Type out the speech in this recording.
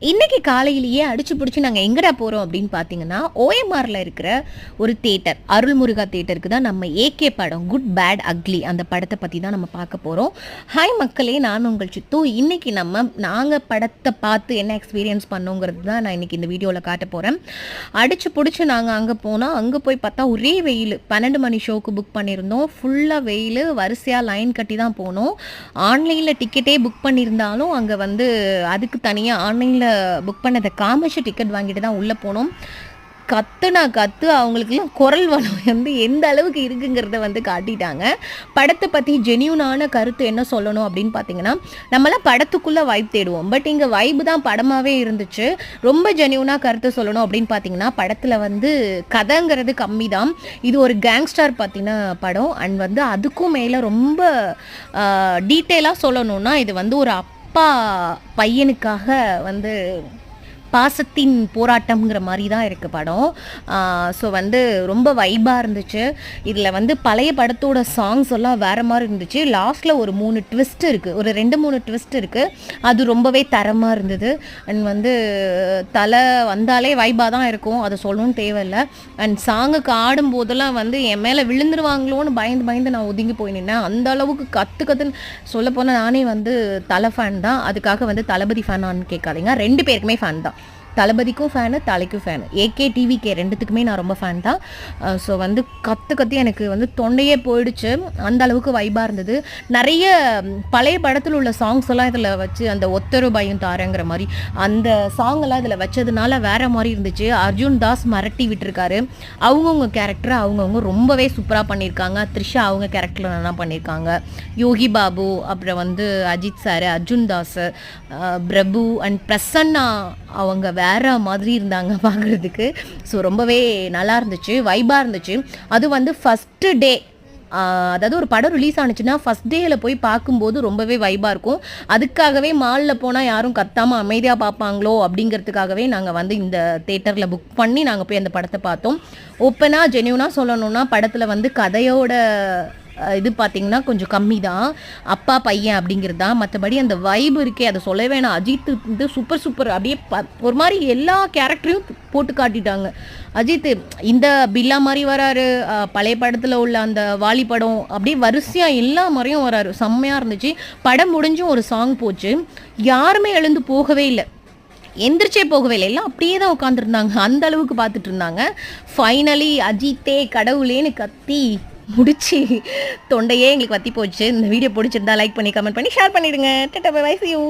இன்றைக்கி காலையிலேயே அடிச்சு பிடிச்சி நாங்கள் எங்கடா போகிறோம் அப்படின்னு பார்த்தீங்கன்னா, ஓஎம்ஆரில் இருக்கிற ஒரு தேட்டர், அருள்முருகா தேட்டருக்கு தான் நம்ம ஏகே படம் குட் பேட் அக்லி அந்த படத்தை பற்றி தான் நம்ம பார்க்க போகிறோம். ஹாய் மக்களே, நான் உங்கள் சித்து. இன்றைக்கி நாங்கள் படத்தை பார்த்து என்ன எக்ஸ்பீரியன்ஸ் பண்ணோங்கிறது தான் நான் இன்றைக்கி இந்த வீடியோவில் காட்ட போகிறேன். அடிச்சு பிடிச்சி நாங்கள் அங்கே போனால், அங்கே போய் பார்த்தா ஒரே வெயில். 12 மணி ஷோக்கு புக் பண்ணியிருந்தோம். ஃபுல்லாக வெயில், வரிசையாக லைன் கட்டி தான் போனோம். ஆன்லைனில் டிக்கெட்டே புக் பண்ணியிருந்தாலும் அங்கே அதுக்கு தனியாக ஆன்லைனில் புக் பண்ணதை காமிச்சு டிக்கெட் வாங்கிட்டு தான் உள்ளே போனோம். கத்து அவங்களுக்குலாம் குரல் வளம் எந்த அளவுக்கு இருக்குங்கிறத காட்டிட்டாங்க. படத்தை பற்றி ஜென்யூனான கருத்து என்ன சொல்லணும் அப்படின்னு பார்த்தீங்கன்னா, நம்மளாம் படத்துக்குள்ளே வைப் தேடுவோம். பட் இங்கே வைப்பு தான் படமாகவே இருந்துச்சு. ரொம்ப ஜென்யூனாக கருத்து சொல்லணும் அப்படின்னு பார்த்தீங்கன்னா, படத்தில் கதைங்கிறது கம்மி தான். இது ஒரு கேங்ஸ்டர் பற்றின படம். அண்ட் அதுக்கும் மேலே ரொம்ப டீட்டெயிலாக சொல்லணும்னா, இது ஒரு அப்பா பையனுக்காக பாசத்தின் போராட்டம்ங்கிற மாதிரி தான் இருக்குது படம். ஸோ ரொம்ப வைபாக இருந்துச்சு. இதில் பழைய படத்தோட சாங்ஸ் எல்லாம் வேறு மாதிரி இருந்துச்சு. லாஸ்ட்டில் ஒரு 3 ட்விஸ்ட் இருக்குது, ஒரு 2-3 ட்விஸ்ட் இருக்குது. அது ரொம்பவே தரமாக இருந்தது. அண்ட் தலை வந்தாலே வைபாக தான் இருக்கும், அதை சொல்லணும்னு தேவையில்லை. அண்ட் சாங்குக்கு ஆடும்போதெல்லாம் என் மேலே விழுந்துருவாங்களோன்னு பயந்து நான் ஒதுங்கி போய் நின்னேன். அந்த அளவுக்கு கற்றுன்னு சொல்லப்போனால் நானே தலை ஃபேன் தான். அதுக்காக தளபதி ஃபேனான்னு கேட்காதீங்க, 2 பேருக்குமே ஃபேன் தான். தளபதிக்கும் ஃபேனு, தலைக்கும் ஃபேனு, ஏகே டிவிகே 2த்துக்குமே நான் ரொம்ப ஃபேன் தான். ஸோ கத்தி எனக்கு தொண்டையே போயிடுச்சு. அந்த அளவுக்கு வைபாக இருந்தது. நிறைய பழைய படத்தில் உள்ள சாங்ஸ் எல்லாம் இதில் வச்சு, அந்த ஒத்தரு பயம் தாரங்கிற மாதிரி அந்த சாங்கெல்லாம் இதில் வச்சதுனால வேறு மாதிரி இருந்துச்சு. அர்ஜுன் தாஸ் மிரட்டி விட்டுருக்காரு. அவங்கவுங்க கேரக்டரை அவங்கவுங்க ரொம்பவே சூப்பராக பண்ணியிருக்காங்க. த்ரிஷா அவங்க கேரக்டரில் நல்லா பண்ணியிருக்காங்க. யோகி பாபு, அப்புறம் அஜித் சார், அர்ஜுன் தாஸ், பிரபு அண்ட் பிரசன்னா அவங்க வேறு மாதிரி இருந்தாங்க பார்க்குறதுக்கு. ஸோ ரொம்பவே நல்லா இருந்துச்சு, வைபாக இருந்துச்சு. அது ஃபஸ்ட்டு டே, அதாவது ஒரு படம் ரிலீஸ் ஆனிச்சுன்னா ஃபஸ்ட் டேயில் போய் பார்க்கும்போது ரொம்பவே வைபாக இருக்கும். அதுக்காகவே மாலில் போனால் யாரும் கத்தாமல் அமைதியாக பார்ப்பாங்களோ அப்படிங்கிறதுக்காகவே நாங்கள் இந்த தேட்டரில் புக் பண்ணி நாங்கள் போய் அந்த படத்தை பார்த்தோம். ஓப்பனாக ஜென்யூனாக சொல்லணுன்னா, படத்தில் கதையோட இது பார்த்திங்கன்னா கொஞ்சம் கம்மி தான், அப்பா பையன் அப்படிங்கிறது தான். மற்றபடி அந்த வைப் இருக்கே, அதை சொல்ல வேணாம். அஜித் சூப்பர் அப்படியே ஒரு மாதிரி எல்லா கேரக்டரையும் போட்டு காட்டிட்டாங்க. அஜித் இந்த பில்லா மாதிரி வராரு, பழைய படத்தில் உள்ள அந்த வாலி படம் அப்படியே வரிசையாக எல்லா மாதிரியும் வராரு. செம்மையாக இருந்துச்சு. படம் முடிஞ்சும் ஒரு சாங் போச்சு, யாருமே எழுந்து போகவே இல்லை, எந்திரிச்சே போகவே இல்லை, எல்லாம் அப்படியே தான் உட்காந்துருந்தாங்க. அந்த அளவுக்கு பார்த்துட்டு இருந்தாங்க. ஃபைனலி அஜித்தே கடவுளேன்னு கத்தி முடிச்சு தொண்டையே எங்களுக்கு வத்தி போச்சு. இந்த வீடியோ பிடிச்சிருந்தா லைக் பண்ணி, கமெண்ட் பண்ணி, ஷேர் பண்ணிடுங்க. Tata, bye bye, see you.